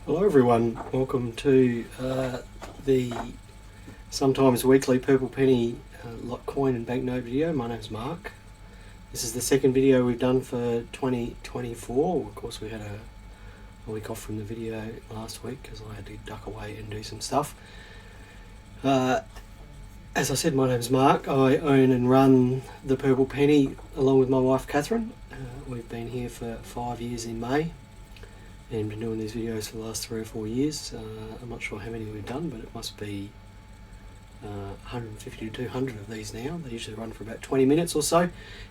Hello everyone, welcome to the sometimes weekly Purple Penny coin and banknote video. My name's Mark. This is the second video we've done for 2024. Of course we had a week off from the video last week because I had to duck away and do some stuff. As I said, my name's Mark. I own and run the Purple Penny along with my wife Catherine. We've been here for 5 years in May and been doing these videos for the last 3 or 4 years. I'm not sure how many we've done, but it must be 150 to 200 of these now. They usually run for about 20 minutes or so,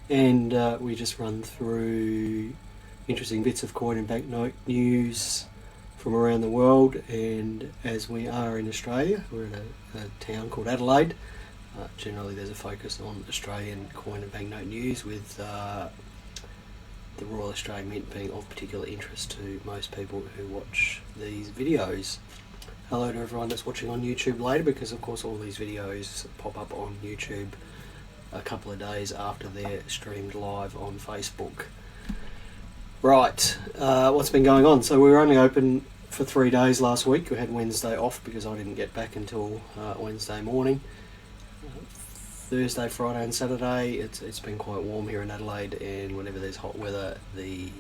and we just run through interesting bits of coin and banknote news from around the world. And as we are in Australia, we're in a town called Adelaide. Generally there's a focus on Australian coin and banknote news, with the Royal Australian Mint being of particular interest to most people who watch these videos. Hello to everyone that's watching on YouTube later, because of course all these videos pop up on YouTube a couple of days after they're streamed live on Facebook. Right, what's been going on? So we were only open for 3 days last week. We had Wednesday off because I didn't get back until Wednesday morning. Thursday, Friday and Saturday, it's been quite warm here in Adelaide, and whenever there's hot weather the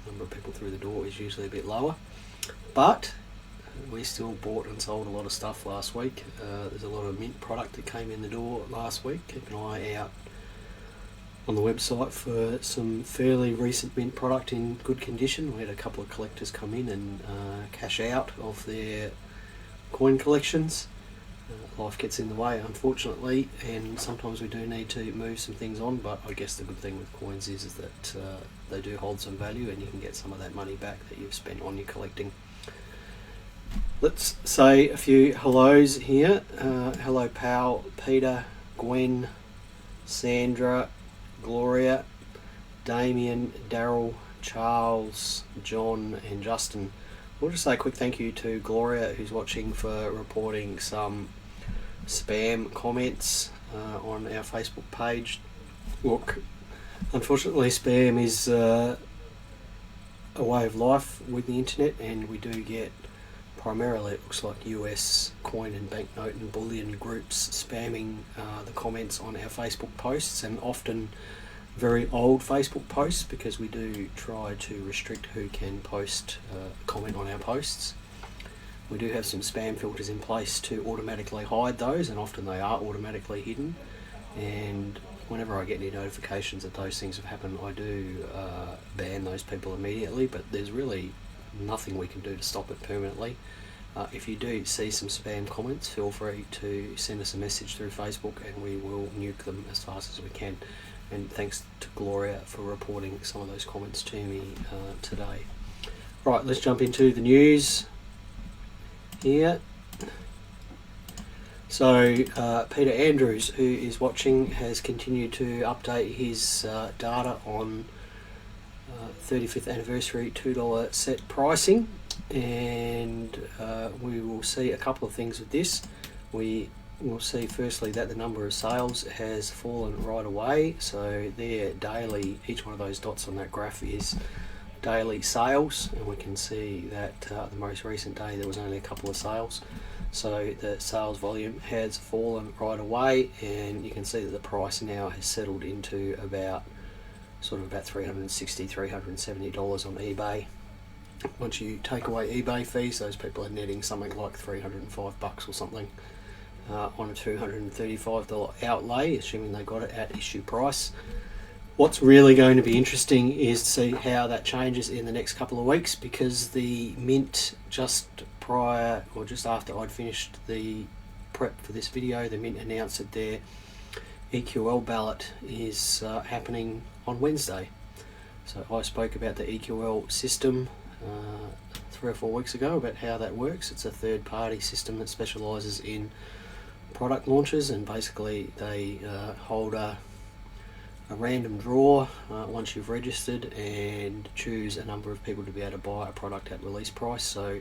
number of people through the door is usually a bit lower. But we still bought and sold a lot of stuff last week. There's a lot of mint product that came in the door last week. Keep an eye out on the website for some fairly recent mint product in good condition. We had a couple of collectors come in and cash out of their coin collections. Life gets in the way, unfortunately, and sometimes we do need to move some things on, but I guess the good thing with coins is that they do hold some value, and you can get some of that money back that you've spent on your collecting. Let's say a few hellos here. Hello Pal, Peter, Gwen, Sandra, Gloria, Damien, Daryl, Charles, John and Justin. We'll just say a quick thank you to Gloria, who's watching, for reporting some spam comments on our Facebook page. Look, unfortunately spam is a way of life with the internet, and we do get primarily, it looks like, US coin and banknote and bullion groups spamming the comments on our Facebook posts, and often very old Facebook posts, because we do try to restrict who can post comment on our posts. We do have some spam filters in place to automatically hide those, and often they are automatically hidden, and whenever I get any notifications that those things have happened, I do ban those people immediately, but there's really nothing we can do to stop it permanently. If you do see some spam comments, feel free to send us a message through Facebook and we will nuke them as fast as we can. And thanks to Gloria for reporting some of those comments to me today. Right, let's jump into the news here. So Peter Andrews, who is watching, has continued to update his data on 35th anniversary $2 set pricing, and we will see a couple of things with this. We will see firstly that the number of sales has fallen right away. So there, daily, each one of those dots on that graph is daily sales, and we can see that the most recent day there was only a couple of sales. So the sales volume has fallen right away, and you can see that the price now has settled into about $360, $370 on eBay. Once you take away eBay fees, those people are netting something like $305 or something on a $235 outlay, assuming they got it at issue price. What's really going to be interesting is to see how that changes in the next couple of weeks, because the Mint, just prior or just after I'd finished the prep for this video, the Mint announced that their EQL ballot is happening on Wednesday. So I spoke about the EQL system 3 or 4 weeks ago, about how that works. It's a third-party system that specialises in product launches, and basically they hold a random draw once you've registered, and choose a number of people to be able to buy a product at release price. So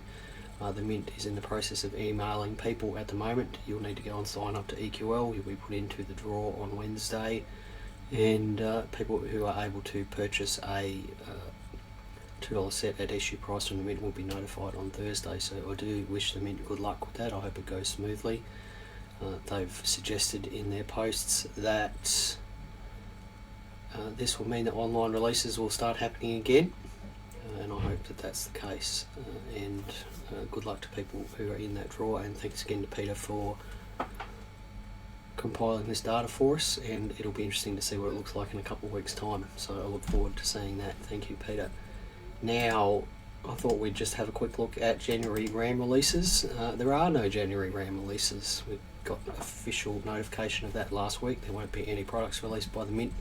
the Mint is in the process of emailing people at the moment. You'll need to go and sign up to EQL. You'll be put into the draw on Wednesday, and people who are able to purchase a $2 set at issue price from the Mint will be notified on Thursday. So I do wish the Mint good luck with that. I hope it goes smoothly. They've suggested in their posts that this will mean that online releases will start happening again, and I hope that that's the case. And good luck to people who are in that draw, and thanks again to Peter for compiling this data for us, and it'll be interesting to see what it looks like in a couple of weeks' time. So I look forward to seeing that. Thank you, Peter. Now, I thought we'd just have a quick look at January RAM releases. There are no January RAM releases. We got official notification of that last week. There won't be any products released by the Mint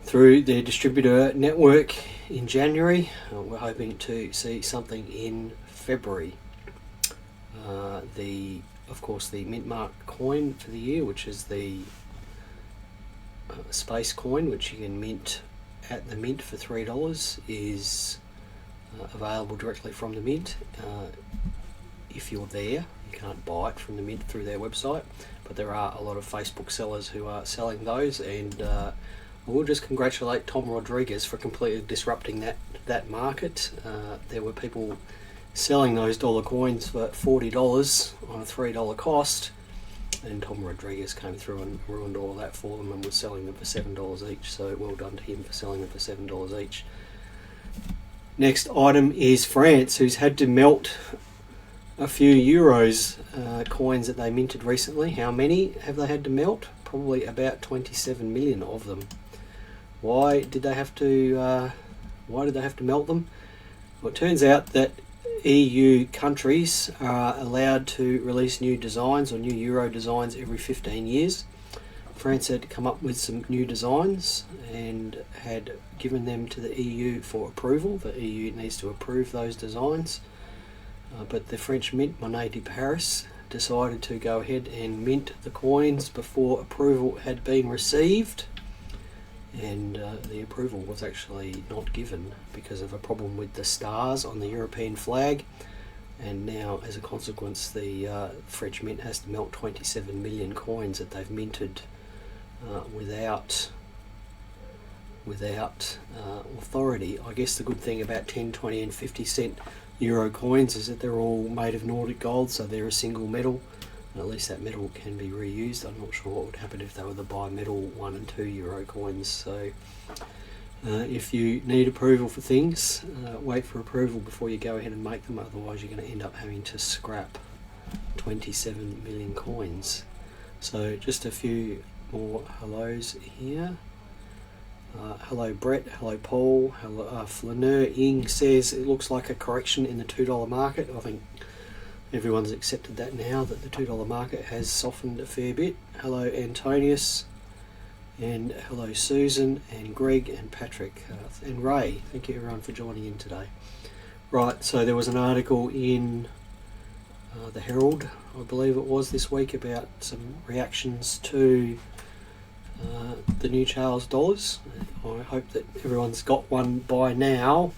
through their distributor network in January. We're hoping to see something in February. Of course, the Mint Mark coin for the year, which is the space coin, which you can mint at the Mint for $3, is available directly from the Mint. If you're there, you can't buy it from the Mint through their website, but there are a lot of Facebook sellers who are selling those, and we'll just congratulate Tom Rodriguez for completely disrupting that market. There were people selling those dollar coins for $40 on a $3 cost, and Tom Rodriguez came through and ruined all that for them and was selling them for $7 each. So well done to him for selling them for $7 each. Next item is France, who's had to melt a few euros coins that they minted recently. How many have they had to melt? Probably about 27 million of them. Why did they have to melt them? Well, it turns out that EU countries are allowed to release new designs or new euro designs every 15 years. France had come up with some new designs and had given them to the EU for approval. The EU needs to approve those designs, but the French Mint, Monnaie de Paris, decided to go ahead and mint the coins before approval had been received, and the approval was actually not given because of a problem with the stars on the European flag, and now as a consequence the French Mint has to melt 27 million coins that they've minted without authority. I guess the good thing about 10, 20 and 50 cent euro coins is that they're all made of Nordic gold, so they're a single metal. At least that metal can be reused. I'm not sure what would happen if they were the bi-metal 1 and 2 euro coins. So if you need approval for things, wait for approval before you go ahead and make them, otherwise you're going to end up having to scrap 27 million coins. So just a few more hellos here. Hello Brett, hello Paul, hello Flaneur Ing says it looks like a correction in the $2 market. I think everyone's accepted that now, that the $2 market has softened a fair bit. Hello Antonius, and hello Susan, and Greg, and Patrick, and Ray. Thank you everyone for joining in today. Right, so there was an article in the Herald, I believe it was this week, about some reactions to the new Charles dollars. I hope that everyone's got one by now.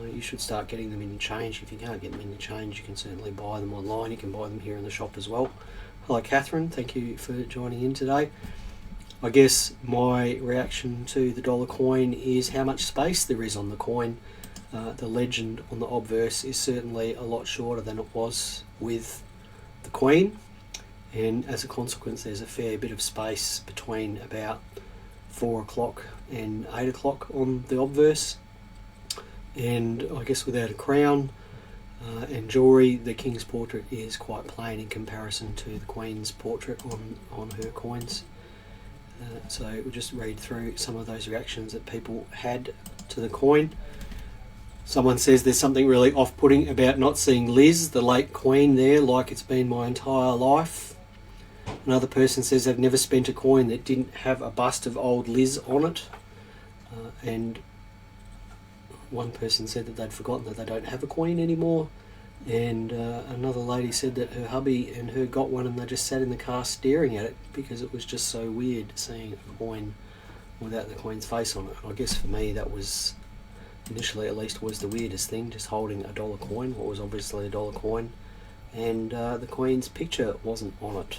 You should start getting them in change. If you can't get them in change, you can certainly buy them online. You can buy them here in the shop as well. Hello Catherine, thank you for joining in today. I guess my reaction to the dollar coin is how much space there is on the coin. The legend on the obverse is certainly a lot shorter than it was with the Queen, and as a consequence there's a fair bit of space between about 4 o'clock and 8 o'clock on the obverse. And I guess without a crown and jewellery, the King's portrait is quite plain in comparison to the Queen's portrait on her coins. So we'll just read through some of those reactions that people had to the coin. Someone says there's something really off-putting about not seeing Liz, the late Queen, there like it's been my entire life. Another person says they've never spent a coin that didn't have a bust of old Liz on it. And one person said that they'd forgotten that they don't have a coin anymore, and another lady said that her hubby and her got one and they just sat in the car staring at it because it was just so weird seeing a coin without the Queen's face on it. I guess for me that was, initially at least, was the weirdest thing, just holding a dollar coin, what was obviously a dollar coin, and the Queen's picture wasn't on it.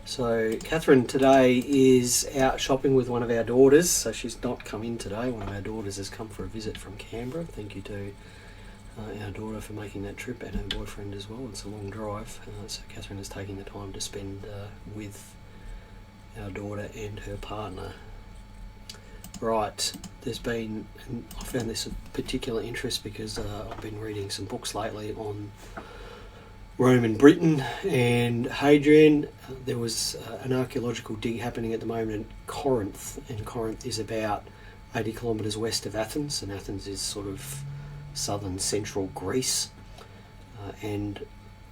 So Catherine today is out shopping with one of our daughters, so she's not come in today. One of our daughters has come for a visit from Canberra. Thank you to our daughter for making that trip, and her boyfriend as well. It's a long drive, so Catherine is taking the time to spend with our daughter and her partner. Right, I found this of particular interest because I've been reading some books lately on Rome and Britain and Hadrian. There was an archaeological dig happening at the moment in Corinth, and Corinth is about 80 kilometres west of Athens, and Athens is sort of southern central Greece, and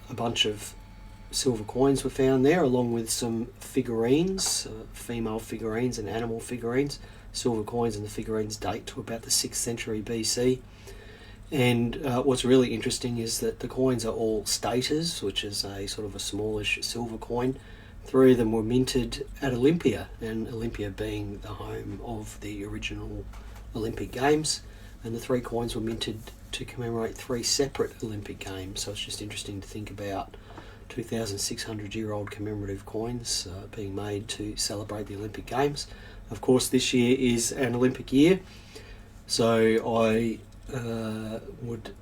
a bunch of silver coins were found there, along with some figurines, female figurines and animal figurines. Silver coins and the figurines date to about the 6th century BC. And what's really interesting is that the coins are all staters, which is a sort of a smallish silver coin. 3 of them were minted at Olympia, and Olympia being the home of the original Olympic Games. And the 3 coins were minted to commemorate 3 separate Olympic Games. So it's just interesting to think about 2,600-year-old commemorative coins being made to celebrate the Olympic Games. Of course, this year is an Olympic year, so I would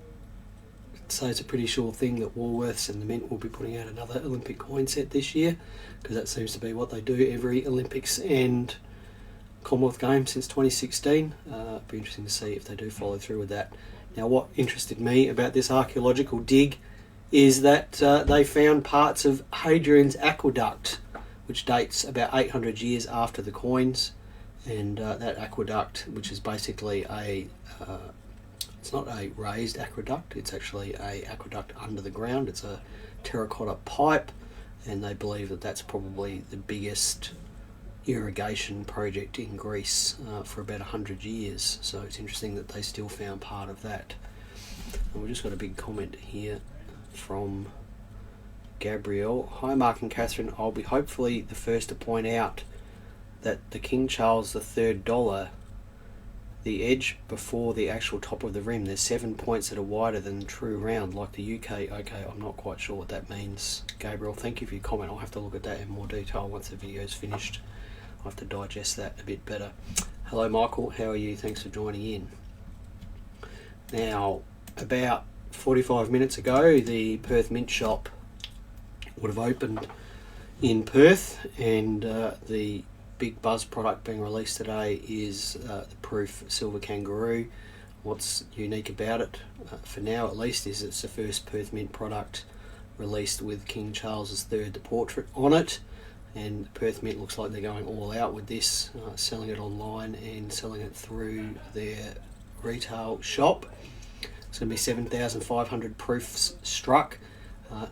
say it's a pretty sure thing that Woolworths and the Mint will be putting out another Olympic coin set this year, because that seems to be what they do every Olympics and Commonwealth Games since 2016. It'll be interesting to see if they do follow through with that. Now, what interested me about this archaeological dig is that they found parts of Hadrian's aqueduct, which dates about 800 years after the coins. And that aqueduct, which is basically it's not a raised aqueduct, it's actually a aqueduct under the ground. It's a terracotta pipe, and they believe that that's probably the biggest irrigation project in Greece for about 100 years. So it's interesting that they still found part of that. And we've just got a big comment here from Gabrielle. Hi Mark and Catherine, I'll be hopefully the first to point out that the King Charles III dollar, the edge before the actual top of the rim, there's 7 points that are wider than the true round, like the UK. Okay, I'm not quite sure what that means, Gabriel. Thank you for your comment. I'll have to look at that in more detail once the video's finished. I'll have to digest that a bit better. Hello Michael, how are you? Thanks for joining in. Now, about 45 minutes ago, the Perth Mint shop would have opened in Perth, and the big buzz product being released today is the Proof Silver Kangaroo. What's unique about it, for now at least, is it's the first Perth Mint product released with King Charles III, the portrait, on it. And Perth Mint looks like they're going all out with this, selling it online and selling it through their retail shop. It's going to be 7,500 proofs struck.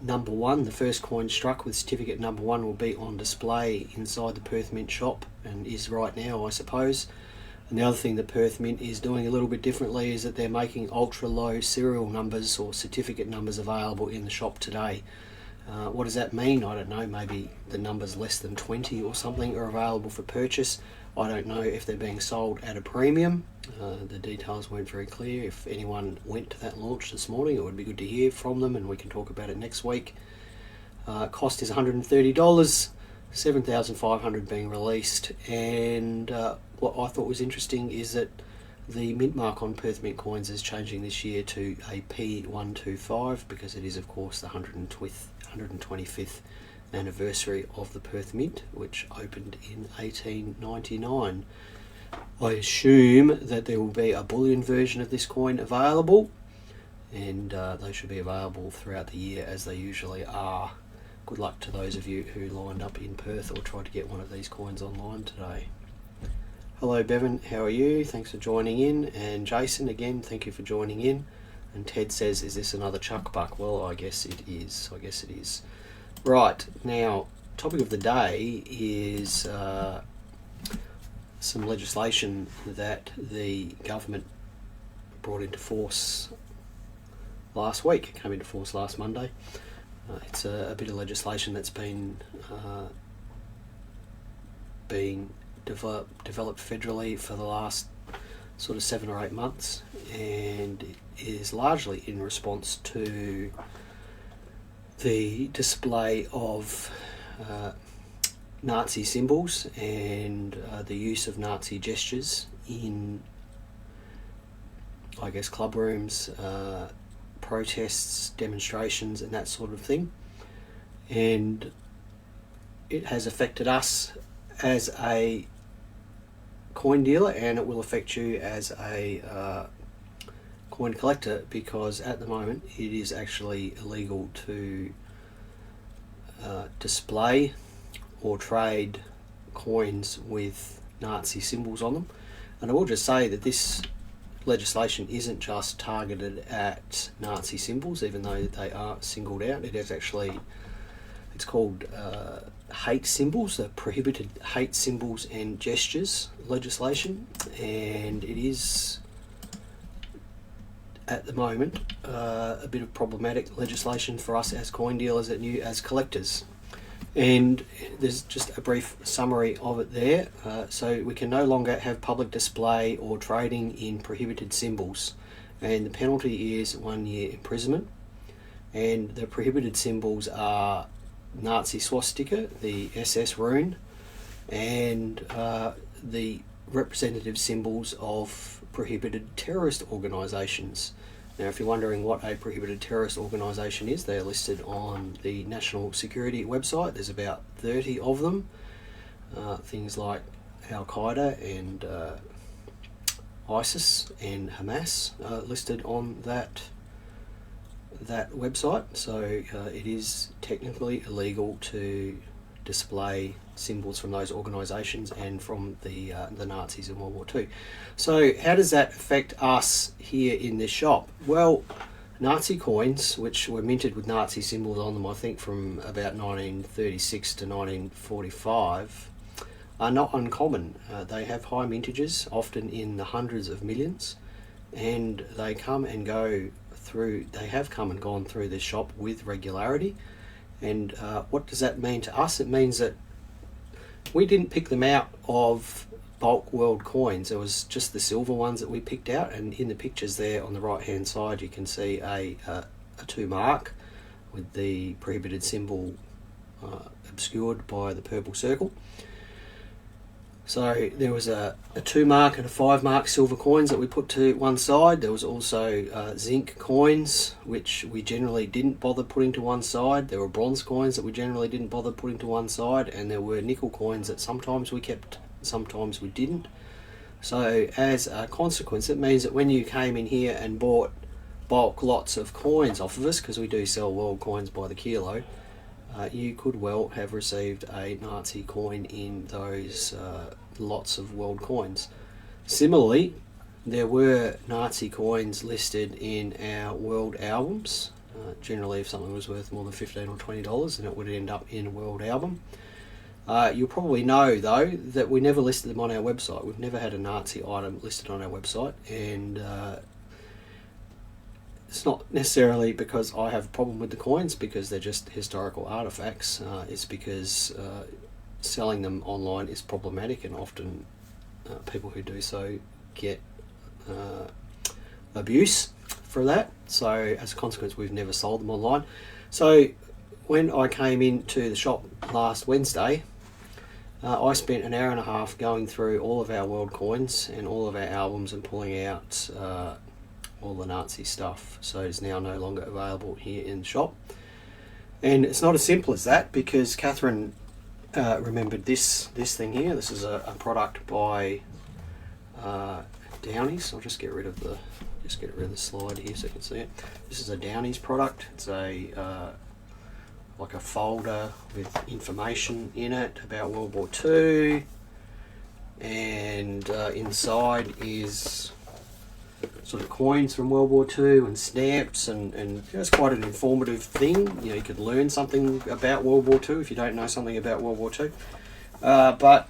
Number 1, the first coin struck with certificate number 1 will be on display inside the Perth Mint shop, and is right now, I suppose. And the other thing that Perth Mint is doing a little bit differently is that they're making ultra low serial numbers or certificate numbers available in the shop today. What does that mean? I don't know. Maybe the numbers less than 20 or something are available for purchase. I don't know if they're being sold at a premium. The details weren't very clear. If anyone went to that launch this morning, it would be good to hear from them, and we can talk about it next week. Cost is $130, 7,500 being released, and what I thought was interesting is that the mint mark on Perth Mint coins is changing this year to a P125, because it is of course the 125th anniversary of the Perth Mint, which opened in 1899. I assume that there will be a bullion version of this coin available, and they should be available throughout the year as they usually are. Good luck to those of you who lined up in Perth or tried to get one of these coins online today. Hello Bevan, how are you? Thanks for joining in. And Jason, again, thank you for joining in. And Ted says, is this another chuck buck? Well, I guess it is. Right, now, topic of the day is some legislation that the government brought into force last week. It came into force last Monday. It's a bit of legislation that's been being developed federally for the last sort of 7 or 8 months, and it is largely in response to the display of Nazi symbols and the use of Nazi gestures in, I guess, club rooms, protests, demonstrations and that sort of thing. And it has affected us as a coin dealer, and it will affect you as a coin collector, because at the moment it is actually illegal to display or trade coins with Nazi symbols on them. And I will just say that this legislation isn't just targeted at Nazi symbols, even though they are singled out. It is actually, it's called hate symbols, the prohibited hate symbols and gestures legislation, and it is at the moment a bit of problematic legislation for us as coin dealers and you as collectors. And there's just a brief summary of it there. So we can no longer have public display or trading in prohibited symbols, and the penalty is 1 year imprisonment. And the prohibited symbols are Nazi swastika, the SS rune, and the representative symbols of prohibited terrorist organisations. Now, if you're wondering what a prohibited terrorist organisation is, they're listed on the National Security website. There's about 30 of them. Things like Al-Qaeda and ISIS and Hamas listed on that website. So it is technically illegal to display symbols from those organisations and from the Nazis in World War II. So how does that affect us here in this shop? Well, Nazi coins, which were minted with Nazi symbols on them, I think from about 1936 to 1945, are not uncommon. They have high mintages, often in the hundreds of millions, and they come and go through, they have come and gone through this shop with regularity. And what does that mean to us? It means that we didn't pick them out of bulk world coins. It was just the silver ones that we picked out, and in the pictures there on the right hand side you can see a 2 mark with the prohibited symbol obscured by the purple circle. So there was a 2 mark and a 5 mark silver coins that we put to one side. There was also zinc coins, which we generally didn't bother putting to one side. There were bronze coins that we generally didn't bother putting to one side, and there were nickel coins that sometimes we kept, sometimes we didn't. So as a consequence, it means that when you came in here and bought bulk lots of coins off of us, because we do sell world coins by the kilo, you could well have received a Nazi coin in those lots of world coins. Similarly, there were Nazi coins listed in our world albums. Generally, if something was worth more than $15 or $20, then it would end up in a world album. You'll probably know, though, that we never listed them on our website. We've never had a Nazi item listed on our website, and it's not necessarily because I have a problem with the coins, because they're just historical artifacts. It's because selling them online is problematic, and often people who do so get abuse for that. So as a consequence, we've never sold them online. So when I came into the shop last Wednesday, I spent an hour and a half going through all of our world coins and all of our albums and pulling out all the Nazi stuff. So it's now no longer available here in the shop. And it's not as simple as that, because Catherine remembered this thing here. This is a product by Downey's. I'll just get rid of the slide here so you can see it. This is a Downey's product. It's a like a folder with information in it about World War II, and inside is sort of coins from World War II and stamps, and it's quite an informative thing. You know, you could learn something about World War II if you don't know something about World War II. But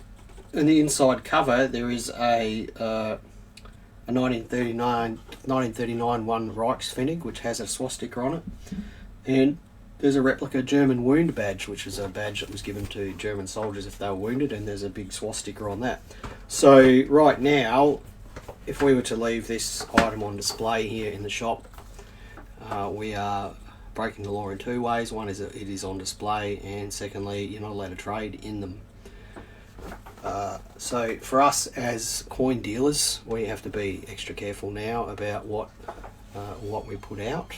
in the inside cover there is a 1939 one Reichspfennig, which has a swastika on it, and there's a replica German wound badge, which is a badge that was given to German soldiers if they were wounded, and there's a big swastika on that. So right now, if we were to leave this item on display here in the shop, we are breaking the law in 2 ways. One is that it is on display, and secondly, you're not allowed to trade in them. So for us as coin dealers, we have to be extra careful now about what we put out.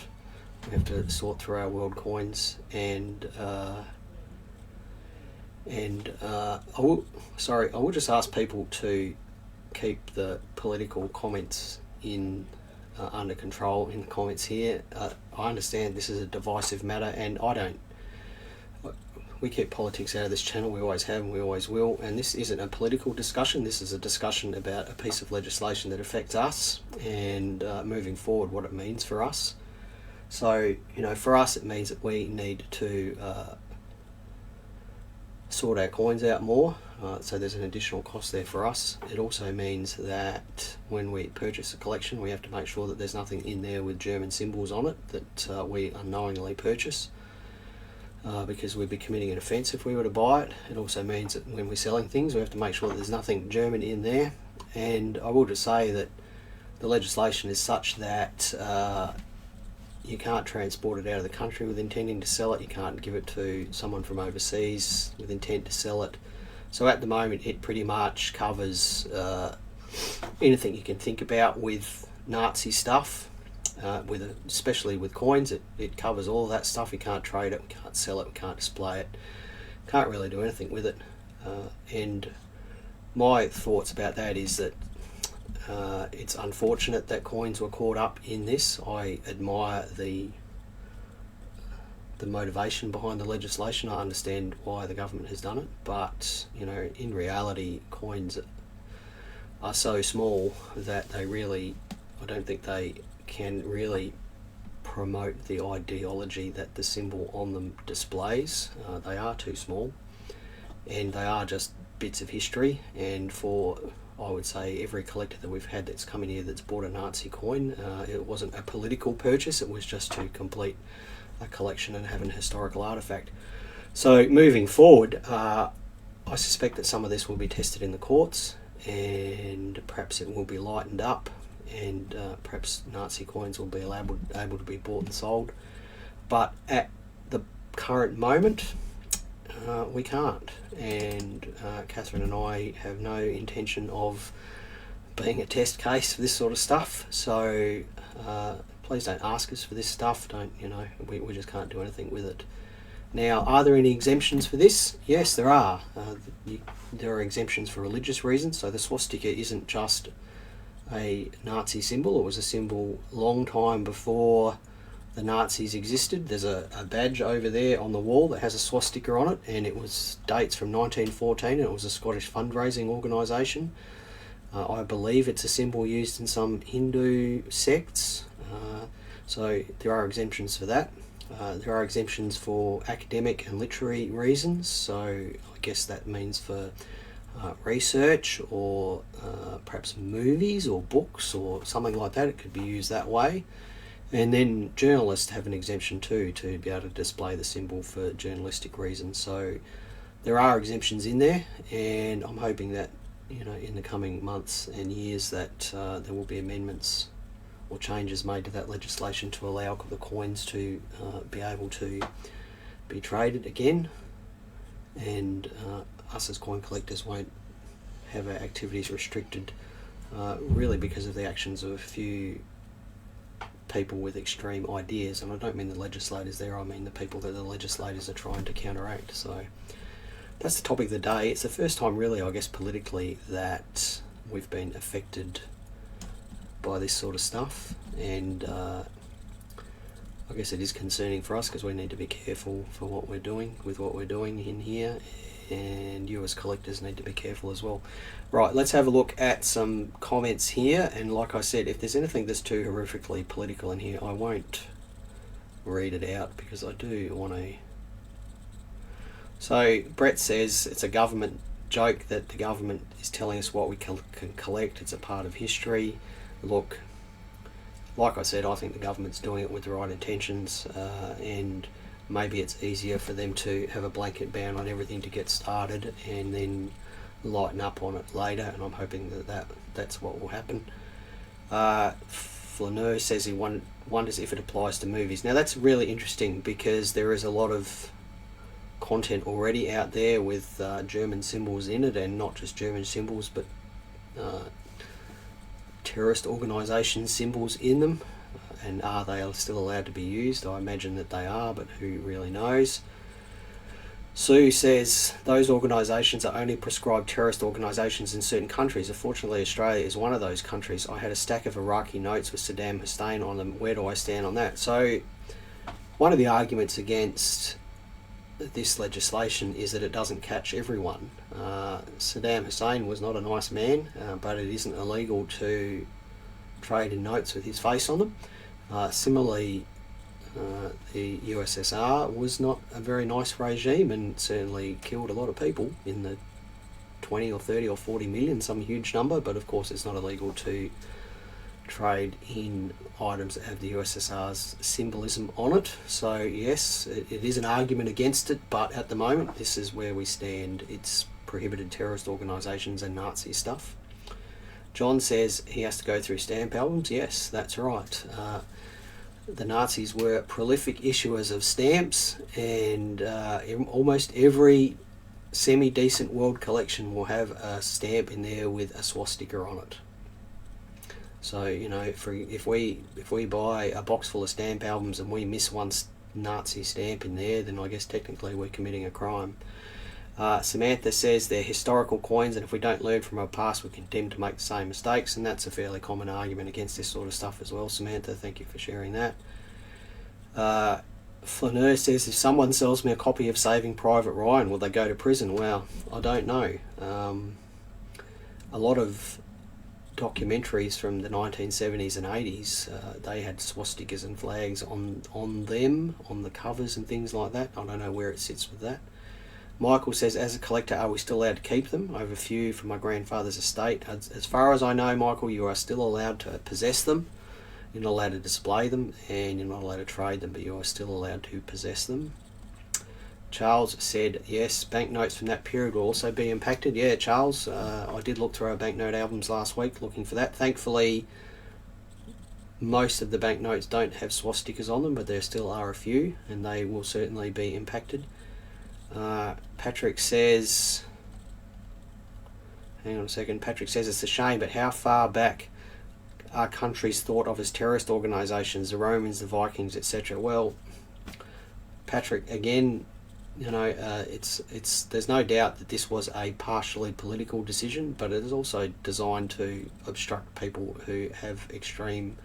We have to sort through our world coins, and I will just ask people to keep the political comments in under control in the comments here. I understand this is a divisive matter, and we keep politics out of this channel. We always have and we always will, and this isn't a political discussion. This is a discussion about a piece of legislation that affects us, and moving forward, what it means for us. So, for us it means that we need to sort our coins out more, so there's an additional cost there for us. It also means that when we purchase a collection, we have to make sure that there's nothing in there with German symbols on it that we unknowingly purchase, because we'd be committing an offence if we were to buy it. It also means that when we're selling things, we have to make sure that there's nothing German in there. And I will just say that the legislation is such that you can't transport it out of the country with intending to sell it. You can't give it to someone from overseas with intent to sell it. So at the moment, it pretty much covers anything you can think about with Nazi stuff, especially with coins. It covers all of that stuff. We can't trade it, we can't sell it, we can't display it, can't really do anything with it. And my thoughts about that is that it's unfortunate that coins were caught up in this. I admire the motivation behind the legislation. I understand why the government has done it, but in reality, coins are so small that I don't think they can really promote the ideology that the symbol on them displays. They are too small, and they are just bits of history. And for, I would say, every collector that we've had that's come in here that's bought a Nazi coin, it wasn't a political purchase, it was just to complete a collection and have an historical artefact. So moving forward, I suspect that some of this will be tested in the courts, and perhaps it will be lightened up, and perhaps Nazi coins will be able to be bought and sold. But at the current moment, we can't, and Catherine and I have no intention of being a test case for this sort of stuff. So please don't ask us for this stuff. We just can't do anything with it. Now, are there any exemptions for this? Yes, there are. There are exemptions for religious reasons. So the swastika isn't just a Nazi symbol. It was a symbol long time before the Nazis existed. There's a badge over there on the wall that has a swastika on it, and it dates from 1914, and it was a Scottish fundraising organisation. I believe it's a symbol used in some Hindu sects, so there are exemptions for that. There are exemptions for academic and literary reasons, so I guess that means for research, or perhaps movies or books or something like that. It could be used that way. And then journalists have an exemption too, to be able to display the symbol for journalistic reasons. So there are exemptions in there, and I'm hoping that in the coming months and years that there will be amendments or changes made to that legislation to allow the coins to be able to be traded again, and us as coin collectors won't have our activities restricted, really because of the actions of a few people with extreme ideas. And I don't mean the legislators there, I mean the people that the legislators are trying to counteract. So that's the topic of the day. It's the first time really, I guess, politically that we've been affected by this sort of stuff, and I guess it is concerning for us because we need to be careful for what we're doing in here, and you as collectors need to be careful as well. Right, let's have a look at some comments here, and like I said, if there's anything that's too horrifically political in here, I won't read it out because I do want to. So Brett says it's a government joke that the government is telling us what we can collect. It's a part of history. Look, like I said, I think the government's doing it with the right intentions, and maybe it's easier for them to have a blanket ban on everything to get started and then lighten up on it later, and I'm hoping that's what will happen. Flaneur says he wonders if it applies to movies. Now that's really interesting because there is a lot of content already out there with German symbols in it, and not just German symbols, but terrorist organisation symbols in them. And are they still allowed to be used? I imagine that they are, but who really knows? Sue says those organisations are only prescribed terrorist organisations in certain countries. Unfortunately, Australia is one of those countries. I had a stack of Iraqi notes with Saddam Hussein on them. Where do I stand on that? So one of the arguments against this legislation is that it doesn't catch everyone. Saddam Hussein was not a nice man, but it isn't illegal to trade in notes with his face on them. Similarly, the USSR was not a very nice regime and certainly killed a lot of people in the 20 or 30 or 40 million, some huge number, but of course it's not illegal to trade in items that have the USSR's symbolism on it. So yes, it is an argument against it, but at the moment this is where we stand. It's prohibited terrorist organisations and Nazi stuff. John says he has to go through stamp albums. Yes, that's right. The Nazis were prolific issuers of stamps, and almost every semi-decent world collection will have a stamp in there with a swastika on it. So, you know, if we buy a box full of stamp albums and we miss one Nazi stamp in there, then I guess technically we're committing a crime. Samantha says they're historical coins, and if we don't learn from our past, we're condemned to make the same mistakes, and that's a fairly common argument against this sort of stuff as well. Samantha, thank you for sharing that. Flaneur says, if someone sells me a copy of Saving Private Ryan, will they go to prison? Well, I don't know. A lot of documentaries from the 1970s and 80s, they had swastikas and flags on them, on the covers and things like that. I don't know where it sits with that. Michael says, as a collector, are we still allowed to keep them? I have a few from my grandfather's estate. As far as I know, Michael, you are still allowed to possess them. You're not allowed to display them, and you're not allowed to trade them, but you are still allowed to possess them. Charles said, yes, banknotes from that period will also be impacted. Yeah, Charles, I did look through our banknote albums last week looking for that. Thankfully, most of the banknotes don't have swastikas on them, but there still are a few, and they will certainly be impacted. Patrick says, hang on a second, Patrick says it's a shame, but how far back are countries thought of as terrorist organisations, the Romans, the Vikings, etc.? Well, Patrick, again, you know, there's no doubt that this was a partially political decision, but it is also designed to obstruct people who have extreme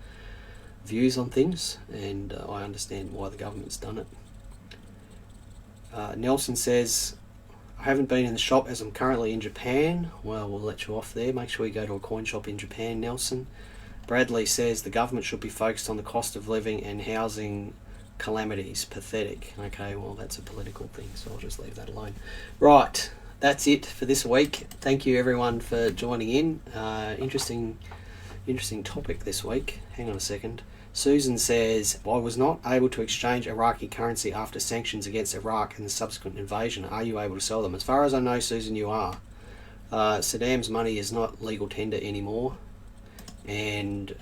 views on things, and I understand why the government's done it. Nelson says, I haven't been in the shop as I'm currently in Japan. Well, we'll let you off there. Make sure you go to a coin shop in Japan, Nelson. Bradley says the government should be focused on the cost of living and housing calamities. Pathetic. Okay, well, that's a political thing, so I'll just leave that alone. Right, that's it for this week. Thank you, everyone, for joining in. Interesting topic this week. Hang on a second. Susan says, I was not able to exchange Iraqi currency after sanctions against Iraq and the subsequent invasion. Are you able to sell them? As far as I know, Susan, you are. Saddam's money is not legal tender anymore, and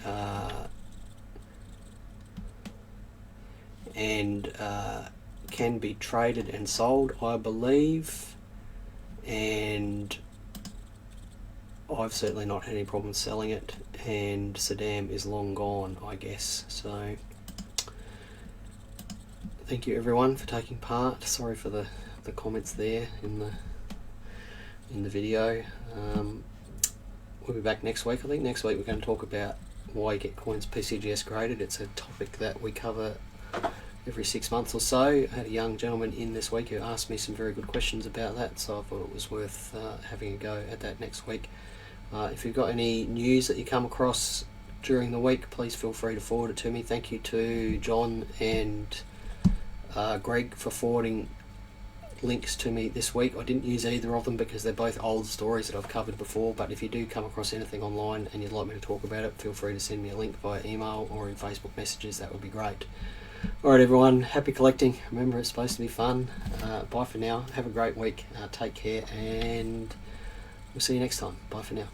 can be traded and sold, I believe, and I've certainly not had any problems selling it, and Saddam is long gone, I guess. So thank you, everyone, for taking part. Sorry for the comments there in the video. We'll be back next week. I think next week we're going to talk about why you get coins PCGS graded. It's a topic that we cover every 6 months or so. I had a young gentleman in this week who asked me some very good questions about that, so I thought it was worth having a go at that next week. If you've got any news that you come across during the week, please feel free to forward it to me. Thank you to John and Greg for forwarding links to me this week. I didn't use either of them because they're both old stories that I've covered before, but if you do come across anything online and you'd like me to talk about it, feel free to send me a link via email or in Facebook messages. That would be great. Alright, everyone, happy collecting. Remember, it's supposed to be fun. Bye for now. Have a great week. Take care, and we'll see you next time. Bye for now.